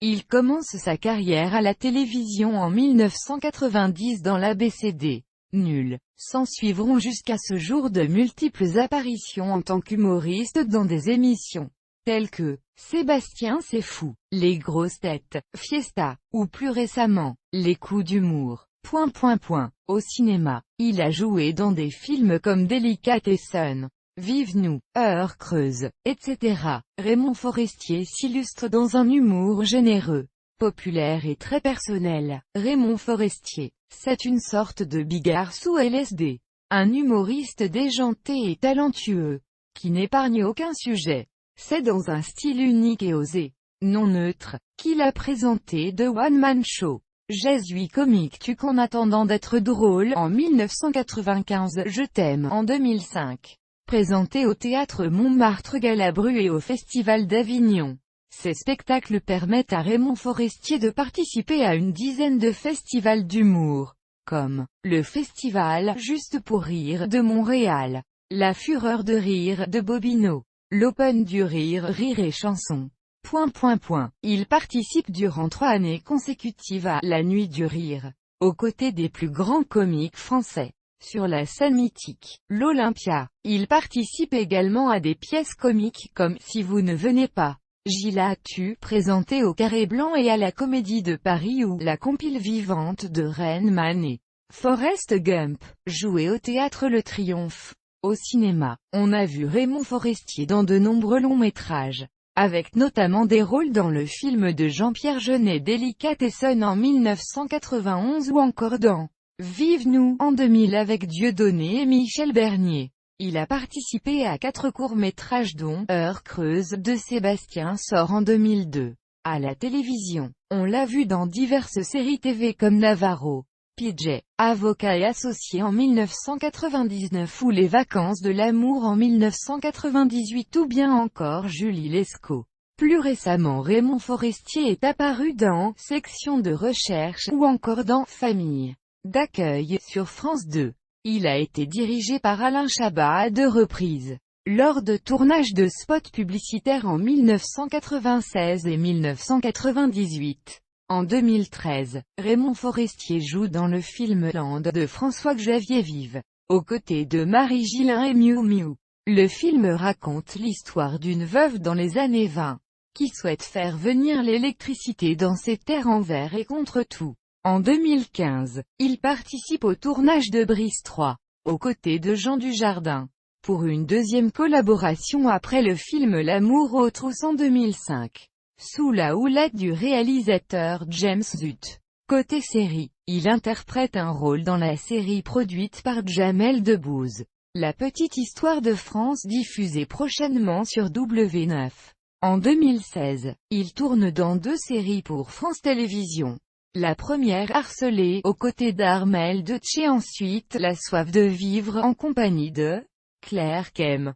Il commence sa carrière à la télévision en 1990 dans l'ABCD. Nul. S'ensuivront jusqu'à ce jour de multiples apparitions en tant qu'humoriste dans des émissions telles que Sébastien c'est fou, Les grosses têtes, Fiesta, ou plus récemment, Les coups d'humour. Au cinéma, il a joué dans des films comme Delicatessen, Vive-nous, Heure creuse, etc. Raymond Forestier s'illustre dans un humour généreux, populaire et très personnel. Raymond Forestier, c'est une sorte de Bigard sous LSD. Un humoriste déjanté et talentueux, qui n'épargne aucun sujet. C'est dans un style unique et osé, non neutre, qu'il a présenté The One Man Show. Jésuit comique tu qu'en attendant d'être drôle en 1995, Je t'aime en 2005. Présenté au théâtre Montmartre Galabru et au Festival d'Avignon. Ces spectacles permettent à Raymond Forestier de participer à une dizaine de festivals d'humour, comme le Festival Juste pour rire de Montréal, la Fureur de rire de Bobino, l'Open du rire Rire et chanson. Il participe durant 3 années consécutives à La Nuit du Rire, aux côtés des plus grands comiques français. Sur la scène mythique, l'Olympia, il participe également à des pièces comiques comme Si vous ne venez pas, Gilles tu, présenté au Carré Blanc et à la Comédie de Paris ou la compile vivante de Reine Manet. Forrest Gump, joué au théâtre Le Triomphe. Au cinéma, on a vu Raymond Forestier dans de nombreux longs métrages, avec notamment des rôles dans le film de Jean-Pierre Jeunet Delicatessen en 1991 ou encore dans Vive-nous en 2000 avec Dieudonné et Michel Bernier. Il a participé à 4 courts-métrages dont Heure creuse de Sébastien sort en 2002. À la télévision, on l'a vu dans diverses séries TV comme Navarro, PJ, Avocat et associé en 1999 ou Les vacances de l'amour en 1998 ou bien encore Julie Lescaut. Plus récemment Raymond Forestier est apparu dans Section de recherche ou encore dans Famille d'accueil sur France 2. Il a été dirigé par Alain Chabat à 2 reprises, lors de tournages de spots publicitaires en 1996 et 1998. En 2013, Raymond Forestier joue dans le film Land de François-Xavier Vive, aux côtés de Marie Gillin et Miou Miou. Le film raconte l'histoire d'une veuve dans les années 20, qui souhaite faire venir l'électricité dans ses terres envers et contre tout. En 2015, il participe au tournage de Brice 3, aux côtés de Jean Dujardin, pour une deuxième collaboration après le film L'amour aux trousses en 2005, sous la houlette du réalisateur James Zut. Côté série, il interprète un rôle dans la série produite par Jamel Debbouze, La petite histoire de France diffusée prochainement sur W9. En 2016, il tourne dans 2 séries pour France Télévisions. La première Harcelée aux côtés d'Armel Deche, ensuite La soif de vivre en compagnie de Claire Kem.